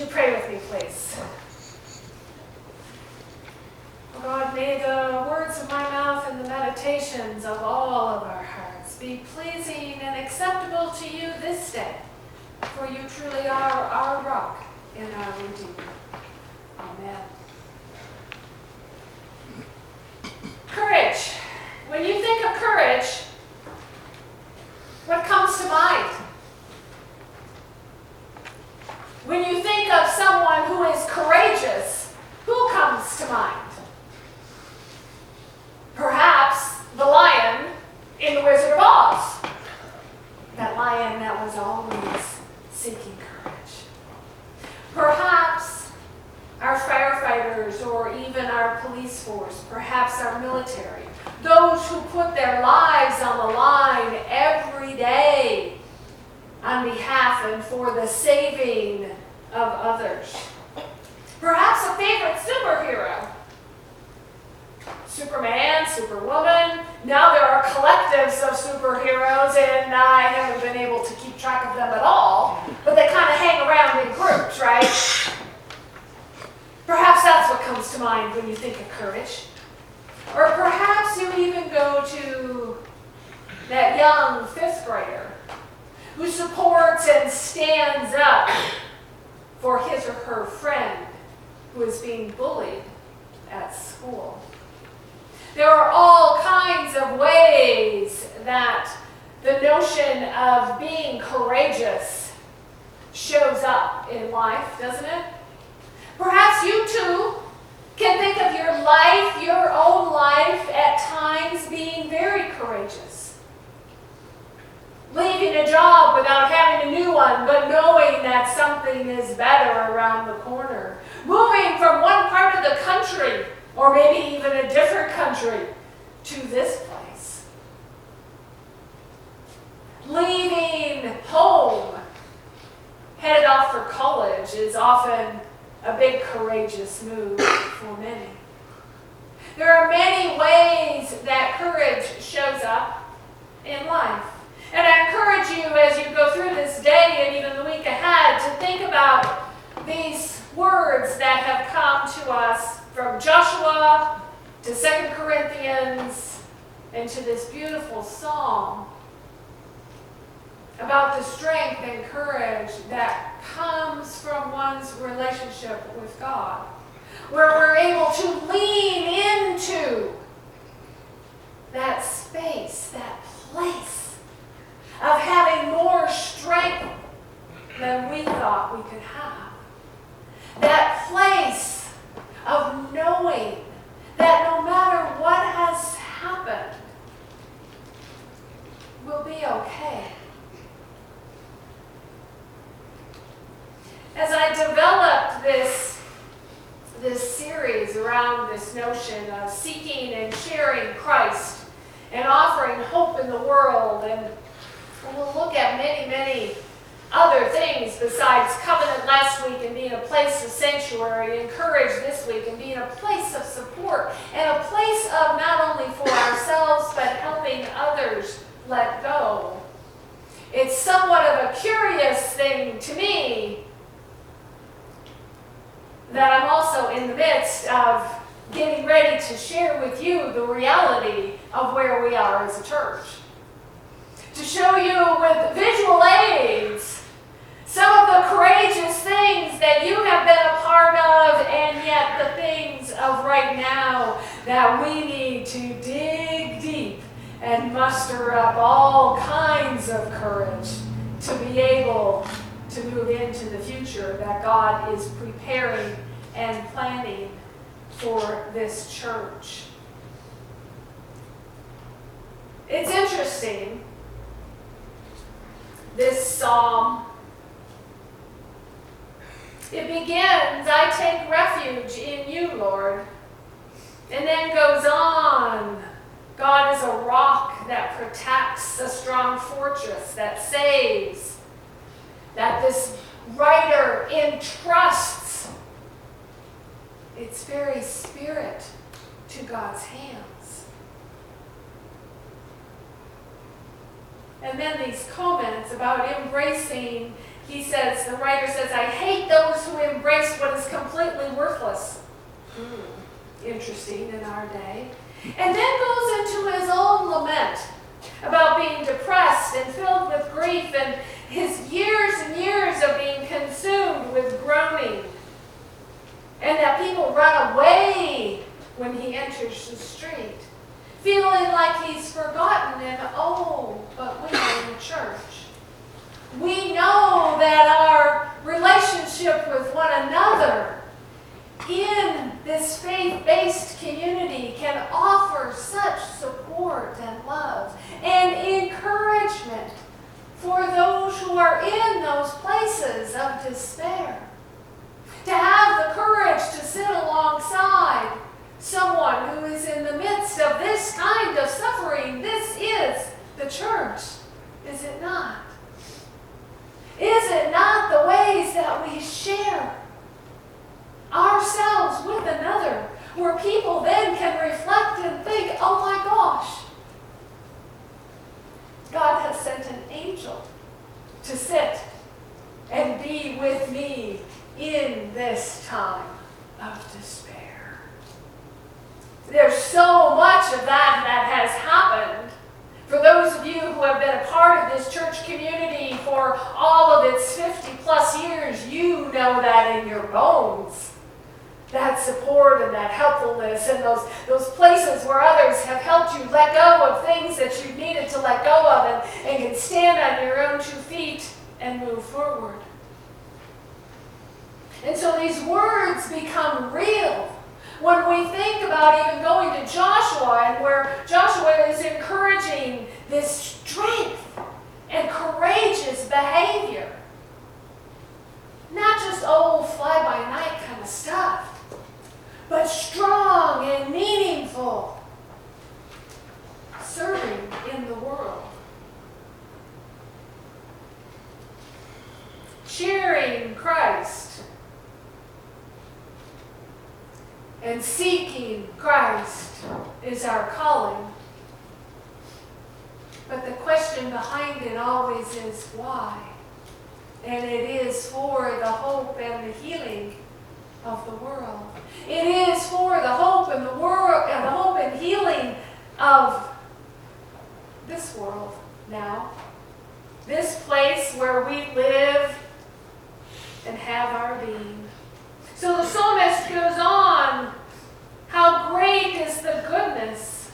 you pray with me, please? Oh God, may the words of my mouth and the meditations of all of our hearts be pleasing and acceptable to you this day, for you truly are our rock and our Redeemer. Amen. Courage. When you think of courage, what comes to mind? When you think of someone who is courageous, who comes to mind? Perhaps the lion in The Wizard of Oz. That lion that was always seeking courage. Perhaps our firefighters or even our police force, perhaps our military, those who put their lives on the line every day on behalf and for the saving of others. Perhaps a favorite superhero. Superman, Superwoman. Now there are collectives of superheroes, and I haven't been able to keep track of them at all, but they kind of hang around in groups, right? Perhaps that's what comes to mind when you think of courage. Or perhaps you even go to that young 5th grader who supports and stands up for his or her friend who is being bullied at school. There are all kinds of ways that the notion of being courageous shows up in life, doesn't it? Perhaps you too can think of your life, your own life, at times being very courageous. Leaving a job without having a new one, but knowing that something is better around the corner. Moving from one part of the country, or maybe even a different country, to this place. Leaving home, headed off for college, is often a big courageous move for many. There are many ways that courage shows up in life. And I encourage you as you go through this day and even the week ahead to think about these words that have come to us from Joshua to 2 Corinthians and to this beautiful psalm about the strength and courage that comes from one's relationship with God, where we're able to lean into that space, that place of having more strength than we thought we could have. That place of knowing that no matter what has happened, we'll be okay. As I developed this series around this notion of seeking and sharing Christ and offering hope in the world, and we'll look at many other things besides covenant last week and being a place of sanctuary, and courage this week and being a place of support and a place of not only for ourselves but helping others let go. It's somewhat of a curious thing to me that I'm also in the midst of getting ready to share with you the reality of where we are as a church. To show you with visual aids some of the courageous things that you have been a part of, and yet the things of right now that we need to dig deep and muster up all kinds of courage to be able to move into the future that God is preparing and planning for this church. It's interesting, this psalm. It begins, I take refuge in you, Lord, and then goes on. God is a rock that protects, a strong fortress that saves, that this writer entrusts its very spirit to God's hands. And then these comments about embracing, the writer says, I hate those who interesting in our day. And then goes into his own lament about being depressed and filled with grief and his years and years of being consumed with groaning. And that people run away when he enters the street, feeling like he's forgotten. And oh, but we are in the church. We know that our relationship with one another in this faith-based community can offer such support and love and encouragement for those who are in those places of despair. To have the courage to sit alongside someone who is in the midst of this kind of suffering. This is the church, is it not? Is it not the ways that we share ourselves with another, where people then can reflect and think, oh my gosh, God has sent an angel to sit and be with me in this time of despair. There's so much of that has happened. For those of you who have been a part of this church community for all of its 50 plus years, you know that in your bones. That support and that helpfulness and those places where others have helped you let go of things that you needed to let go of and can stand on your own 2 feet and move forward. And so these words become real when we think about even going to Joshua, and where Joshua is encouraging this strength and courageous behavior. Not just old fly-by-night kind of stuff, but strong and meaningful serving in the world. Sharing Christ and seeking Christ is our calling. But the question behind it always is why? And it is for the hope and the healing of the world. It is for the hope and the world and the hope and healing of this world now. This place where we live and have our being. So the psalmist goes on, how great is the goodness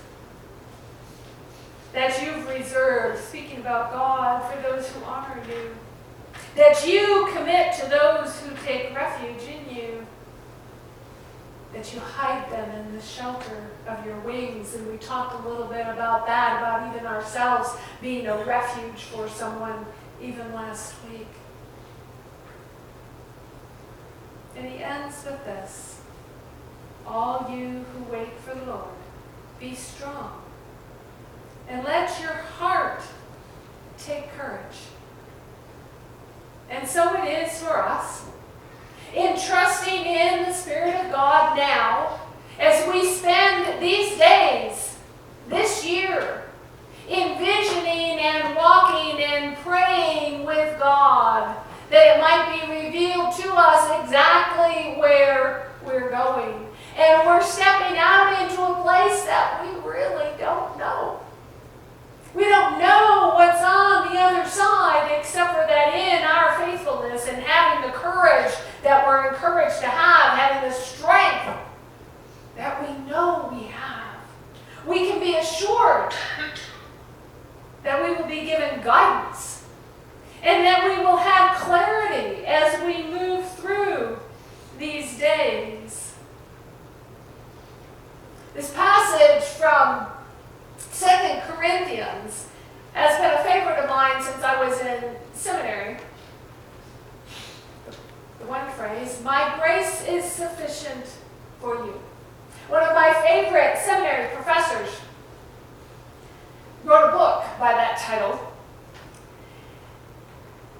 that you've reserved, speaking about God, for those who honor you, that you commit to those who take refuge in you, that you hide them in the shelter of your wings. And we talked a little bit about that, about even ourselves being a refuge for someone, even last week. And he ends with this, all you who wait for the Lord, be strong, and let your heart take courage. And so it is for us, in trusting in the Spirit of God now, as we spend these days, this year, envisioning and walking and praying with God, that it might be revealed to us exactly where we're going. And we're stepping out into a place that we really don't know. We don't know what's on the other side, except for that in our faithfulness and having the courage that we're encouraged to have, having the strength that we know we have. We can be assured that we will be given guidance and that we will have clarity as we move through these days. This passage from 2 Corinthians has been a favorite of mine since I was in seminary. The one phrase, my grace is sufficient for you. One of my favorite seminary professors wrote a book by that title.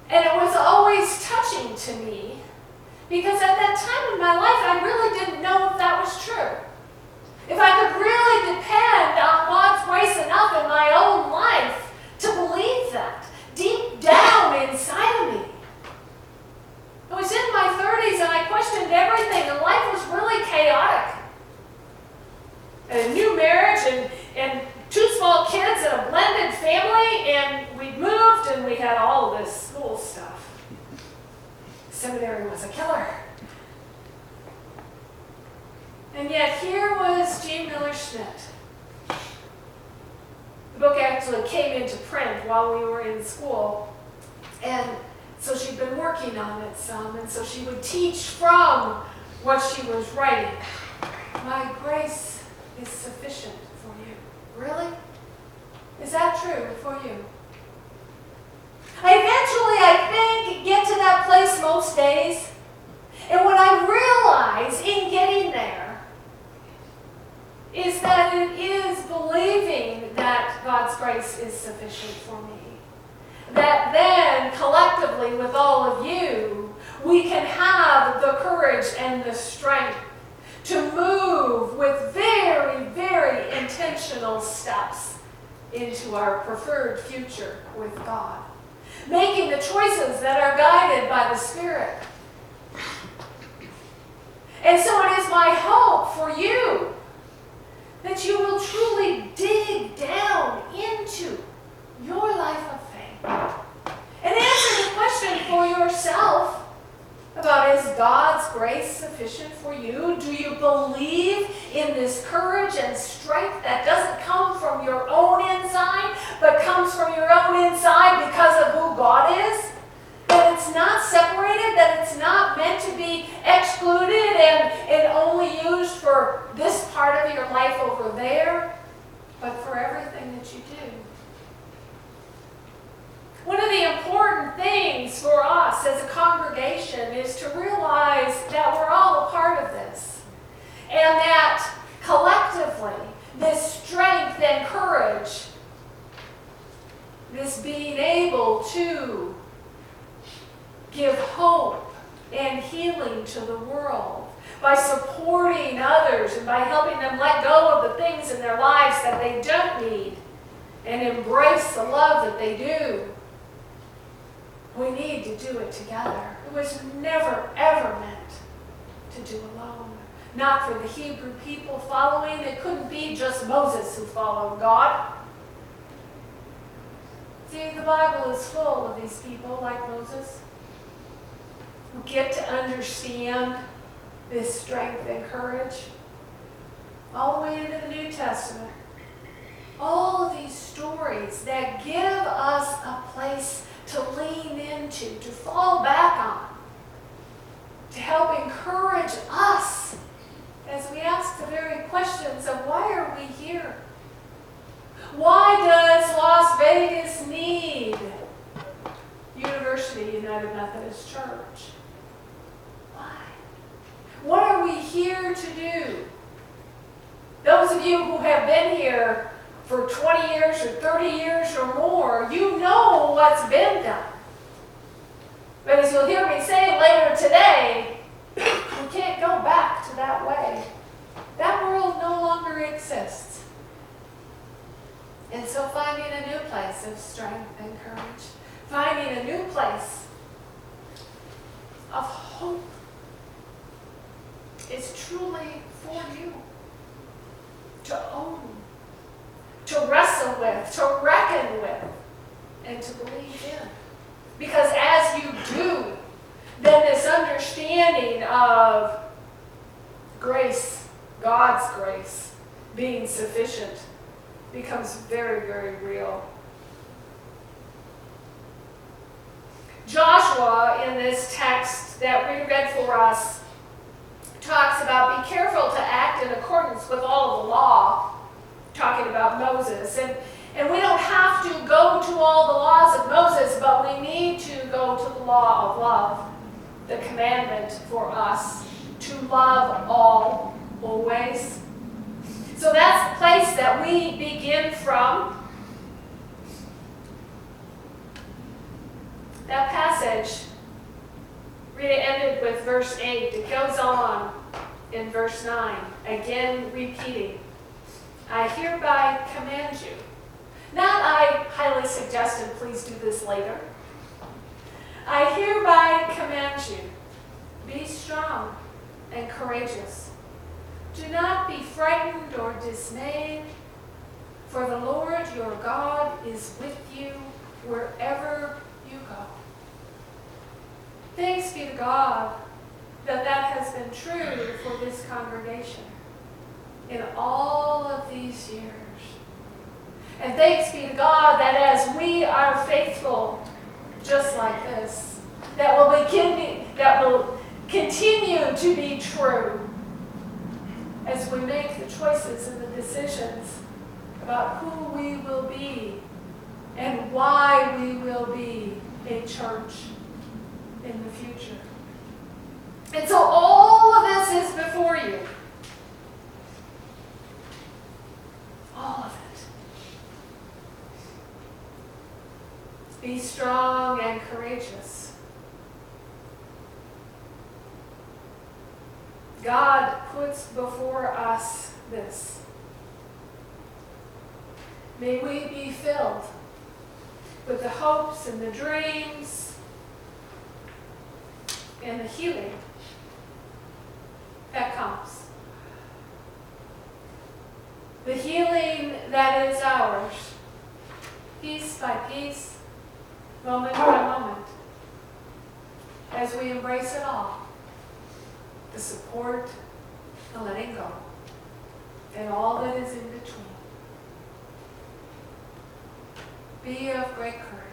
And it was always touching to me because at that time in my life, I really didn't know if that was true. If I could really depend on God's grace enough in my own life to believe that deep down inside of me. I was in my 30s and I questioned everything, and life was really chaotic. a killer. And yet here was Jean Miller Schmidt. The book actually came into print while we were in school. And so she'd been working on it some, and so she would teach from what she was writing. My grace is sufficient for you. Really? Is that true for you? I think, get to that place most days. And what I realize in getting there is that it is believing that God's grace is sufficient for me. That then, collectively, with all of you, we can have the courage and the strength to move with very, very intentional steps into our preferred future with God. Making the choices that are guided by the Spirit. And so it is my hope for you that you will truly dig down into your life of faith and answer the question for yourself about, is God's grace sufficient for you? Do you believe in this courage and strength that doesn't come from your own inside, but comes from your own inside because of who God is? That it's not separated, that it's not meant to be excluded and only used for this part of your life over there, but for everything that you do. One of the important things for us as a congregation is to realize that we're all a part of this. And that collectively, this strength and courage, this being able to give hope and healing to the world by supporting others and by helping them let go of the things in their lives that they don't need and embrace the love that they do. We need to do it together. It was never, ever meant to do alone. Not for the Hebrew people following. It couldn't be just Moses who followed God. See, the Bible is full of these people like Moses who get to understand this strength and courage all the way into the New Testament. All of these stories that give us a place to lean into, to fall back on, to help encourage us as we ask the very questions of why are we here? Why does Las Vegas need University United Methodist Church? Why? What are we here to do? Those of you who have been here for 20 years or 30 years or more, you know what's been done. But as you'll hear me say later today, we can't go back to that way. That world no longer exists. And so finding a new place of strength and courage, finding a new place of hope is truly for you to own, to wrestle with, to reckon with, and to believe in. Because as you do, then this understanding of grace, God's grace, being sufficient, becomes very, very real. Joshua, in this text that we read for us, talks about be careful to act in accordance with all of the law, talking about Moses. And we don't have to go to all the laws of Moses, but we need to go to the law of love, the commandment for us to love all, always. So that's the place that we begin from. That passage really ended with verse 8. It goes on in verse 9, again repeating, I hereby command you. Not I highly suggest, and please do this later. I hereby command you, be strong and courageous. Do not be frightened or dismayed, for the Lord your God is with you wherever you go. Thanks be to God that that has been true for this congregation in all of these years. And thanks be to God that as we are faithful, just like this, that will continue to be true as we make the choices and the decisions about who we will be and why we will be a church in the future. And so all of this is before you. All of it. Be strong and courageous. God puts before us this. May we be filled with the hopes and the dreams and the healing that comes. The healing that is ours, piece by piece, moment by moment, as we embrace it all, the support, the letting go, and all that is in between. Be of great courage.